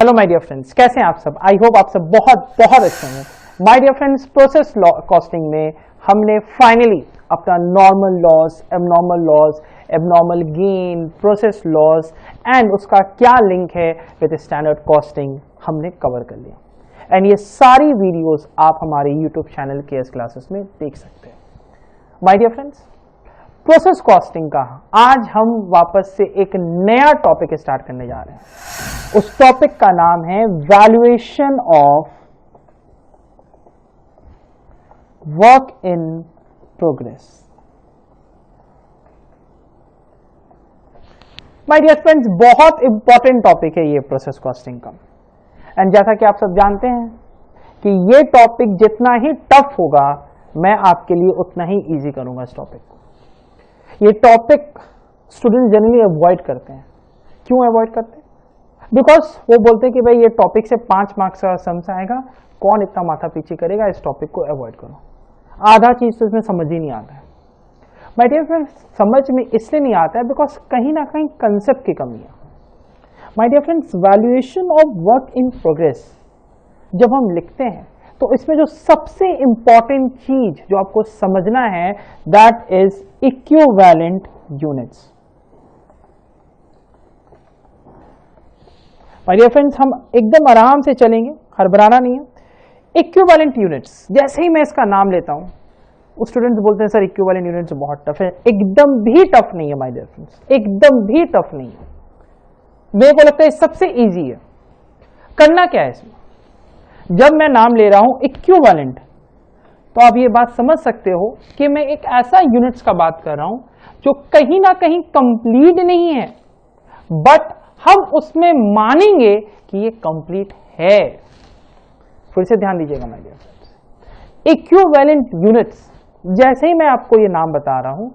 Hello my dear friends, कैसे हैं आप सब? आई होप आप सब बहुत बहुत अच्छे हैं। My dear friends, process costing में हमने फाइनली अपना normal loss, abnormal gain, process loss and उसका क्या लिंक है विद स्टैंडर्ड कॉस्टिंग हमने कवर कर लिया। एंड ये सारी वीडियोस आप हमारे यूट्यूब चैनल केएस क्लासेस में देख सकते हैं। My dear friends, process costing का आज हम वापस से एक नया टॉपिक स्टार्ट करने जा रहे हैं। उस टॉपिक का नाम है valuation of work in progress. My dear friends, बहुत इंपॉर्टेंट टॉपिक है ये प्रोसेस कॉस्टिंग का। एंड जैसा कि आप सब जानते हैं कि ये टॉपिक जितना ही टफ होगा, मैं आपके लिए उतना ही इजी करूंगा इस टॉपिक को। ये टॉपिक स्टूडेंट जनरली अवॉइड करते हैं। क्यों अवॉइड करते हैं? बिकॉज वो बोलते हैं कि भाई ये टॉपिक से 5 मार्क्स का समझ आएगा, कौन इतना माथा पीछे करेगा, इस टॉपिक को अवॉइड करो। आधा चीज तो इसमें समझ ही नहीं आता है। माय डियर फ्रेंड्स, समझ में इसलिए नहीं आता है बिकॉज कहीं ना कहीं कंसेप्ट की कमी है। My dear friends, valuation of work in progress जब हम लिखते हैं तो इसमें जो सबसे इंपॉर्टेंट चीज जो आपको समझना है, that is equivalent units. My dear friends, हम एकदम आराम से चलेंगे, हड़बड़ाना नहीं है। इक्विवेलेंट यूनिट्स, जैसे ही मैं इसका नाम लेता हूं, उस स्टूडेंट्स बोलते हैं सर इक्विवेलेंट यूनिट्स बहुत टफ है। एकदम भी टफ नहीं है माय डियर फ्रेंड्स, एकदम भी टफ नहीं है। मेरे को लगता है सबसे इजी है। करना क्या है इसमें? जब मैं नाम ले रहा हूं इक्विवेलेंट, तो आप ये बात समझ सकते हो कि मैं एक ऐसा यूनिट्स का बात कर रहा हूं जो कहीं ना कहीं कंप्लीट नहीं है, बट हम उसमें मानेंगे कि ये कंप्लीट है। फिर से ध्यान दीजिएगा my dear friends, equivalent units, जैसे ही मैं आपको ये नाम बता रहा हूं,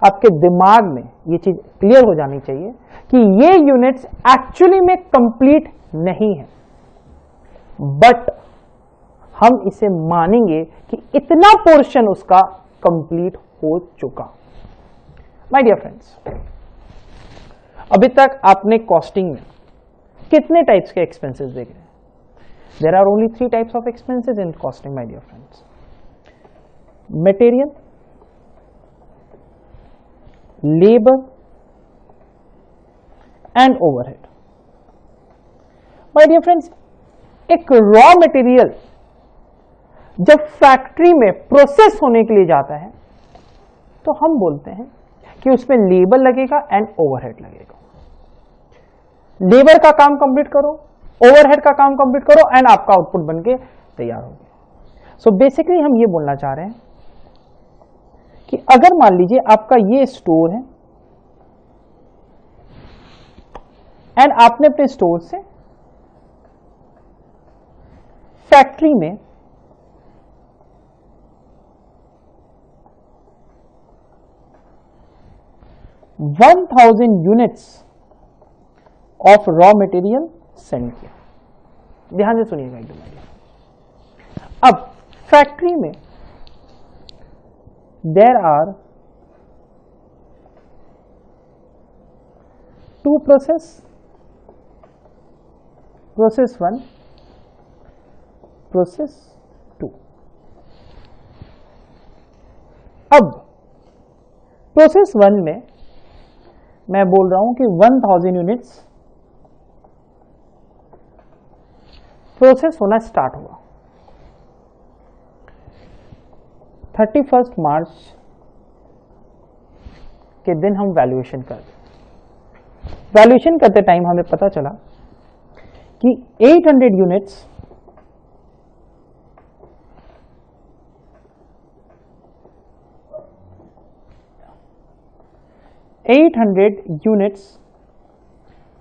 आपके दिमाग में ये चीज क्लियर हो जानी चाहिए कि ये यूनिट्स एक्चुअली में कंप्लीट नहीं है, बट हम इसे मानेंगे कि इतना पोर्शन उसका कंप्लीट हो चुका। माय डियर फ्रेंड्स, अभी तक आपने कॉस्टिंग में कितने टाइप्स के एक्सपेंसेस देखे? There are only 3 types of expenses in costing my dear friends. Material, labour and overhead. My dear friends, एक रॉ मटेरियल जब फैक्ट्री में प्रोसेस होने के लिए जाता है तो हम बोलते हैं कि उसमें लेबर लगेगा एंड ओवरहेड लगेगा। लेबर का काम कंप्लीट करो, ओवरहेड का काम कंप्लीट करो एंड आपका आउटपुट बनके तैयार हो गया। सो बेसिकली हम ये बोलना चाह रहे हैं कि अगर मान लीजिए आपका ये स्टोर है एंड आपने अपने स्टोर से फैक्ट्री में 1000 units of raw material send किया। ध्यान से सुनिएगा एकदम। अब फैक्ट्री में there are 2 process, process 1, process 2। अब प्रोसेस 1 में मैं बोल रहा हूं कि 1000 यूनिट्स प्रोसेस होना स्टार्ट हुआ। 31 मार्च के दिन हम वैल्यूएशन करते टाइम हमें पता चला कि 800 यूनिट्स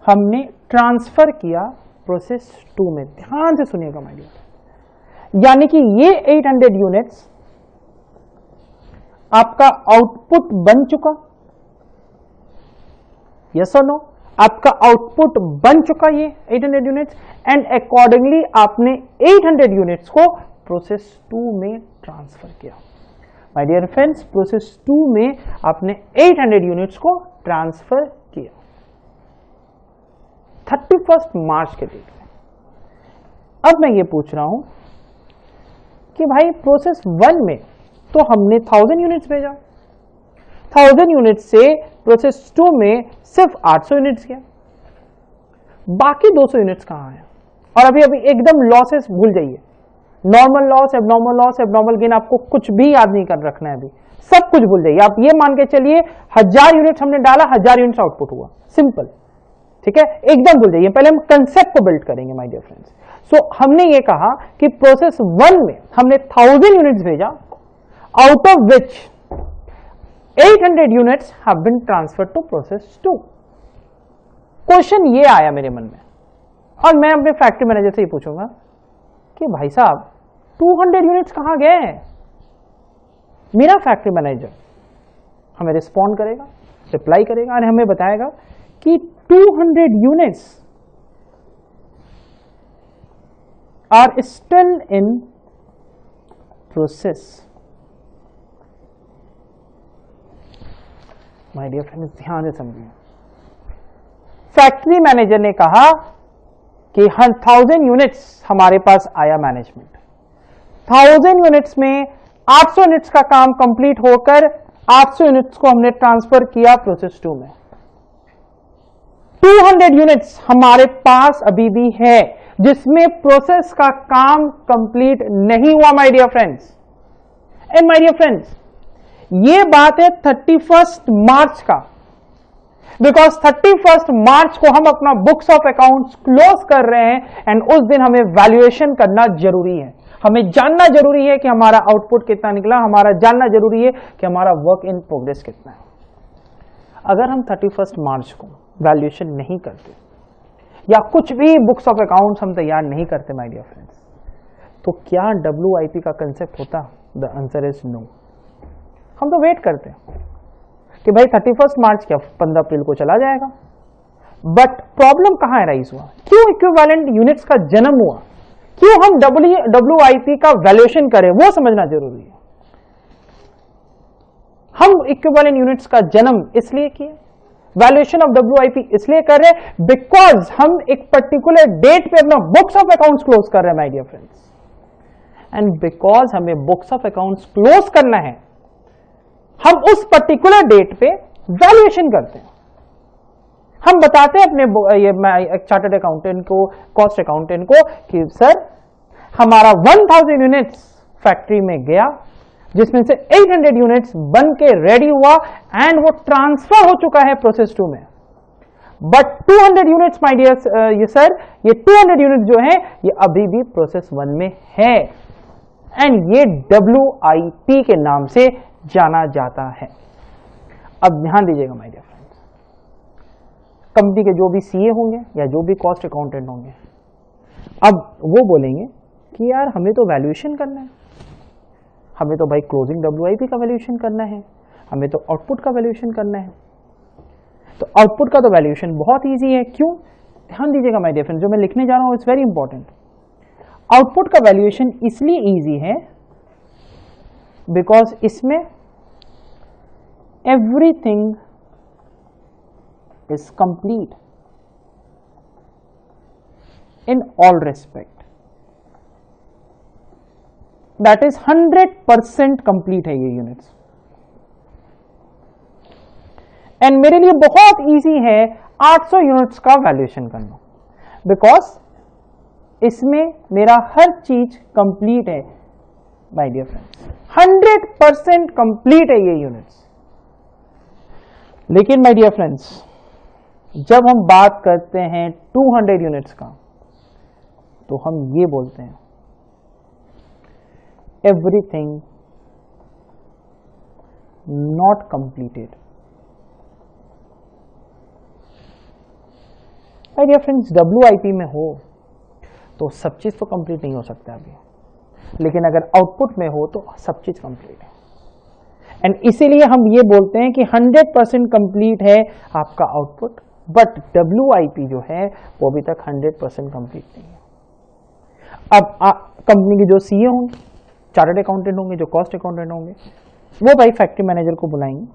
हमने ट्रांसफर किया प्रोसेस 2 में। ध्यान से सुनिएगा माय डियर, यानी कि ये 800 यूनिट्स आपका आउटपुट बन चुका। यस और नो? आपका आउटपुट बन चुका ये 800 यूनिट्स एंड अकॉर्डिंगली आपने 800 यूनिट्स को प्रोसेस 2 में ट्रांसफर किया। माय डियर फ्रेंड्स, प्रोसेस 2 में आपने 800 यूनिट्स को ट्रांसफर किया 31 मार्च के डेट में। अब मैं ये पूछ रहा हूं कि भाई प्रोसेस 1 में तो हमने 1000 यूनिट्स भेजा, 1000 यूनिट्स से प्रोसेस 2 में सिर्फ 800 यूनिट्स गया, बाकी 200 यूनिट्स कहां है? और अभी अभी एकदम लॉसेस भूल जाइए, normal loss, abnormal loss, abnormal gain, आपको कुछ भी याद नहीं कर रखना है, अभी सब कुछ भूल जाइए। आप ये मान के चलिए 1000 यूनिट्स हमने डाला, 1000 यूनिट्स आउटपुट हुआ, सिंपल, ठीक है, एकदम भूल जाइए। पहले हम कंसेप्ट को बिल्ड करेंगे माय डियर फ्रेंड्स। सो हमने ये कहा कि प्रोसेस 1 में हमने 1000 यूनिट्स भेजा, out of which 800 units have been transferred to process 2। Question ये आया मेरे मन में, और मैं अपने फैक्ट्री मैनेजर से ये पूछूंगा कि भाई साहब 200 यूनिट्स कहां गए हैं? मेरा फैक्ट्री मैनेजर हमें रिस्पॉन्ड करेगा, रिप्लाई करेगा और हमें बताएगा कि 200 units are still in process. My dear friends, ध्यान से समझिए। फैक्ट्री मैनेजर ने कहा कि 1000 यूनिट्स हमारे पास आया मैनेजमेंट, 1000 यूनिट्स में 800 यूनिट्स का काम कंप्लीट होकर 800 यूनिट्स को हमने ट्रांसफर किया प्रोसेस 2 में। 200 यूनिट्स हमारे पास अभी भी है जिसमें प्रोसेस का काम कंप्लीट नहीं हुआ my dear friends. And my dear friends, ये बात है 31 मार्च का, बिकॉज 31 मार्च को हम अपना बुक्स ऑफ अकाउंट्स क्लोज कर रहे हैं एंड उस दिन हमें वैल्यूएशन करना जरूरी है, हमें जानना जरूरी है कि हमारा आउटपुट कितना निकला, हमारा जानना जरूरी है कि हमारा वर्क इन प्रोग्रेस कितना है। अगर हम 31 मार्च को वैल्यूएशन नहीं करते या कुछ भी बुक्स ऑफ अकाउंट्स हम तैयार नहीं करते माय डियर फ्रेंड्स, तो क्या WIP का कंसेप्ट होता? The answer is no. हम तो वेट करते हैं कि भाई 31 मार्च क्या 15 अप्रैल को चला जाएगा। बट प्रॉब्लम कहां राइज हुआ? क्यों इक्विवेलेंट यूनिट्स का जन्म हुआ? क्यों हम WIP का वैल्यूएशन करें, वो समझना जरूरी है। हम इक्विवेलेंट यूनिट्स का जन्म इसलिए किए, वैल्यूएशन ऑफ WIP इसलिए कर रहे हैं बिकॉज हम एक पर्टिकुलर डेट पे अपना बुक्स ऑफ अकाउंट्स क्लोज कर रहे हैं my dear friends. And because हमें बुक्स ऑफ अकाउंट्स क्लोज करना है, हम उस पर्टिकुलर डेट पे वैल्यूएशन करते हैं। हम बताते हैं अपने ये चार्टर्ड अकाउंटेंट को, कॉस्ट अकाउंटेंट को कि सर हमारा 1000 यूनिट्स फैक्ट्री में गया जिसमें से 800 यूनिट्स बन के रेडी हुआ एंड वो ट्रांसफर हो चुका है प्रोसेस 2 में। बट 200 यूनिट्स माय डियर ये सर, ये 200 यूनिट्स जो है ये अभी भी प्रोसेस 1 में है एंड ये WIP के नाम से जाना जाता है। अब ध्यान दीजिएगा माय डियर फ्रेंड्स, कंपनी के जो भी CA होंगे या जो भी कॉस्ट अकाउंटेंट होंगे, अब वो बोलेंगे कि यार हमें तो वैल्यूएशन करना है, हमें तो भाई क्लोजिंग WIP का वैल्यूएशन करना है, हमें तो आउटपुट का वैल्यूएशन करना है। तो आउटपुट का तो वैल्यूएशन बहुत इजी है। क्यों? ध्यान दीजिएगा माय डियर फ्रेंड्स, जो मैं लिखने जा रहा हूं इट्स वेरी इंपॉर्टेंट। आउटपुट का वैल्यूएशन इसलिए इजी है बिकॉज इसमें everything is complete in all respect, that is 100% complete है ये यूनिट्स। एंड मेरे लिए बहुत इजी है 800 यूनिट्स का वैल्यूएशन करना बिकॉज इसमें मेरा हर चीज कंप्लीट है माय डियर फ्रेंड्स, 100% कंप्लीट है ये यूनिट्स। लेकिन माय डियर फ्रेंड्स, जब हम बात करते हैं 200 यूनिट्स का तो हम ये बोलते हैं everything not completed. My dear friends, WIP में हो तो सब चीज तो कंप्लीट नहीं हो सकता अभी, लेकिन अगर आउटपुट में हो तो सब चीज कंप्लीट है। एंड इसीलिए हम ये बोलते हैं कि 100% कंप्लीट है आपका आउटपुट, बट WIP जो है वो अभी तक 100% कंप्लीट नहीं है। अब कंपनी के जो CA होंगे, चार्टर्ड अकाउंटेंट होंगे, जो कॉस्ट अकाउंटेंट होंगे, वो भाई फैक्ट्री मैनेजर को बुलाएंगे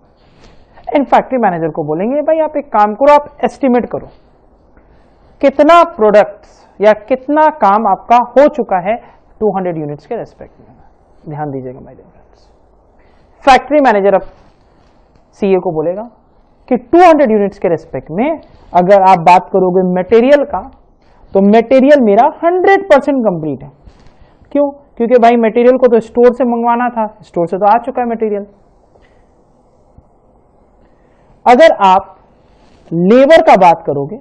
एंड फैक्ट्री मैनेजर को बोलेंगे भाई आप एक काम करो, आप एस्टिमेट करो कितना प्रोडक्ट्स या कितना काम आपका हो चुका है 200 यूनिट्स के रेस्पेक्ट में। ध्यान दीजिएगा my dear friends. Factory manager अब सीए को बोलेगा कि 200 यूनिट्स के रेस्पेक्ट में अगर आप बात करोगे मटेरियल का, तो मटेरियल मेरा 100% कंप्लीट है। क्यों? क्योंकि भाई मटेरियल को तो स्टोर से मंगवाना था, स्टोर से तो आ चुका है मटेरियल। अगर आप लेबर का बात करोगे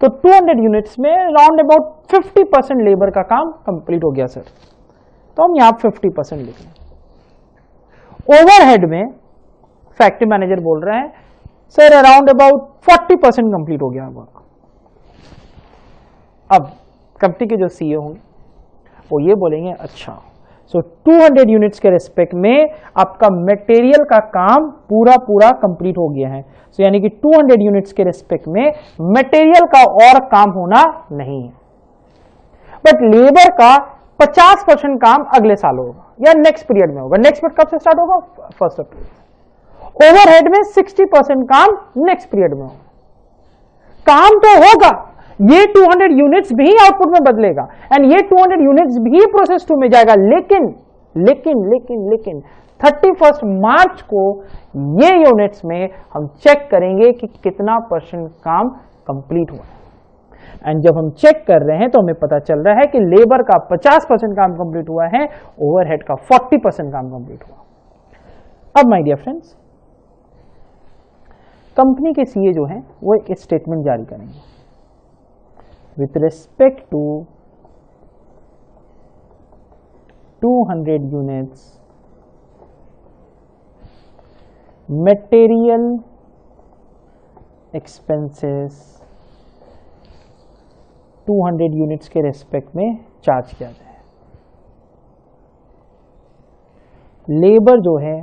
तो 200 यूनिट्स में राउंड अबाउट 50% लेबर का काम कंप्लीट हो गया सर, तो हम यहां 50% लिख लें। ओवरहेड में फैक्ट्री मैनेजर बोल रहे हैं सर अराउंड अबाउट 40% कंप्लीट हो गया वर्क। अब कंपनी के जो सीईओ होंगे वो ये बोलेंगे अच्छा सो 200 यूनिट्स के रेस्पेक्ट में आपका मटेरियल का काम पूरा कंप्लीट हो गया है। सो यानी कि 200 यूनिट्स के रेस्पेक्ट में मटेरियल का और काम होना नहीं है, बट लेबर का 50% काम अगले साल होगा या नेक्स्ट पीरियड में होगा। नेक्स्ट पीरियड कब से स्टार्ट होगा? 1 अप्रैल। ओवरहेड में 60% काम नेक्स्ट पीरियड में होगा। काम तो होगा, ये 200 यूनिट्स भी आउटपुट में बदलेगा एंड ये 200 यूनिट्स भी प्रोसेस 2 में जाएगा, लेकिन 31 मार्च को ये यूनिट्स में हम चेक करेंगे कि कितना % काम कंप्लीट हुआ है। एंड जब हम चेक कर रहे हैं तो हमें पता चल रहा है कि लेबर का 50% काम कंप्लीट हुआ है, ओवरहेड का 40% काम कंप्लीट हुआ। अब माय डियर फ्रेंड्स, कंपनी के सीए जो हैं वो एक स्टेटमेंट जारी करेंगे with respect to 200 units material expenses 200 units के रेस्पेक्ट में चार्ज किया जाए। लेबर जो है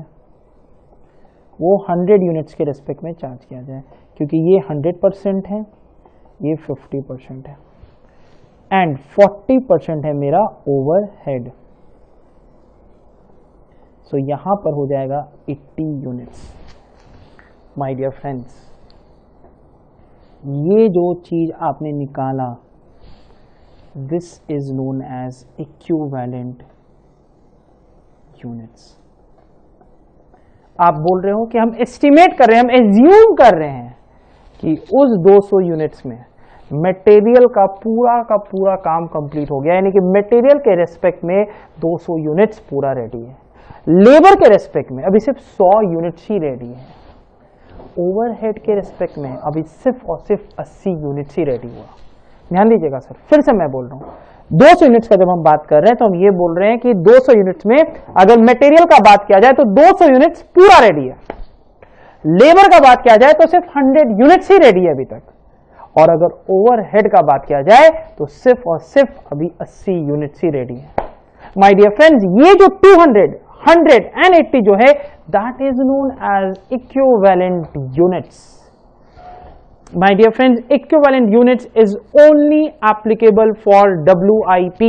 वो 100 यूनिट्स के रेस्पेक्ट में चार्ज किया जाए, क्योंकि ये 100% है, ये 50% है एंड 40% है मेरा ओवरहेड। सो यहां पर हो जाएगा 80 यूनिट्स। माय डियर फ्रेंड्स, ये जो चीज आपने निकाला this is known as equivalent units. आप बोल रहे हो कि हम एस्टिमेट कर रहे हैं, हम एज्यूम कर रहे हैं कि उस 200 यूनिट्स में मटेरियल का पूरा काम कंप्लीट हो गया, यानी कि मटेरियल के रेस्पेक्ट में 200 यूनिट्स पूरा रेडी है। लेबर के रेस्पेक्ट में अभी सिर्फ 100 यूनिट्स ही रेडी है। ओवरहेड के रेस्पेक्ट में अभी सिर्फ और सिर्फ 80 यूनिट्स ही रेडी हुआ। ध्यान दीजिएगा सर, फिर से मैं बोल रहा हूँ, 200 यूनिट्स का जब हम बात कर रहे हैं तो हम ये बोल रहे हैं कि 200 यूनिट्स में अगर मटेरियल का बात किया जाए तो 200 यूनिट्स पूरा रेडी है। लेबर का बात किया जाए तो सिर्फ 100 यूनिट्स ही रेडी है अभी तक, और अगर ओवरहेड का बात किया जाए तो सिर्फ और सिर्फ अभी 80 यूनिट्स ही रेडी है। माय डियर फ्रेंड्स, ये जो 200, 100 एंड 80 जो है that is known as equivalent units. My dear friends, equivalent units is only applicable for WIP।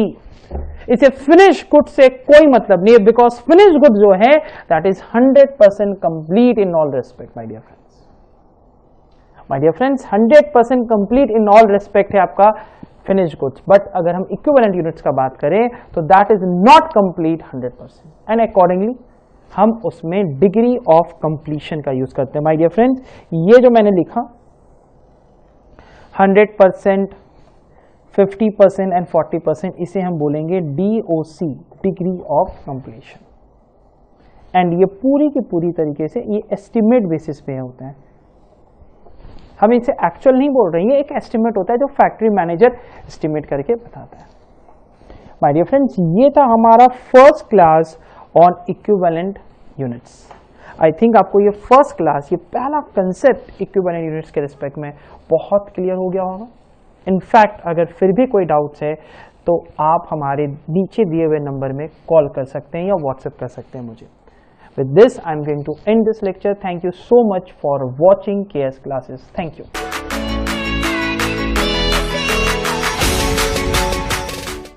इसे फिनिश गुड से कोई मतलब नहीं है, बिकॉज फिनिश गुड जो है that is 100% complete in all respect. My dear friends 100% complete in all respect है आपका फिनिश गुड्स, बट अगर हम इक्विवेलेंट यूनिट्स का बात करें तो that is not complete 100% and accordingly हम उसमें डिग्री ऑफ कंप्लीशन का यूज करते हैं। माय डियर फ्रेंड्स, ये जो मैंने लिखा 100%, 50% एंड 40%, इसे हम बोलेंगे DOC, degree of completion. And ये पूरी की पूरी तरीके से ये एस्टिमेट बेसिस पे होते हैं, हम इसे एक्चुअल नहीं बोल रहे हैं, एक एस्टिमेट होता है जो फैक्ट्री मैनेजर एस्टिमेट करके बताता है। माय डियर फ्रेंड्स, ये था हमारा first class on equivalent units. I think आपको ये फर्स्ट क्लास, ये पहला कंसेप्ट इक्विवेलेंट यूनिट्स के रिस्पेक्ट में बहुत क्लियर हो गया होगा। इनफैक्ट अगर फिर भी कोई डाउट्स है तो आप हमारे नीचे दिए हुए नंबर में कॉल कर सकते हैं या व्हाट्सएप कर सकते हैं मुझे। With this, I'm going to end this lecture. Thank you so much for watching KS Classes. Thank you.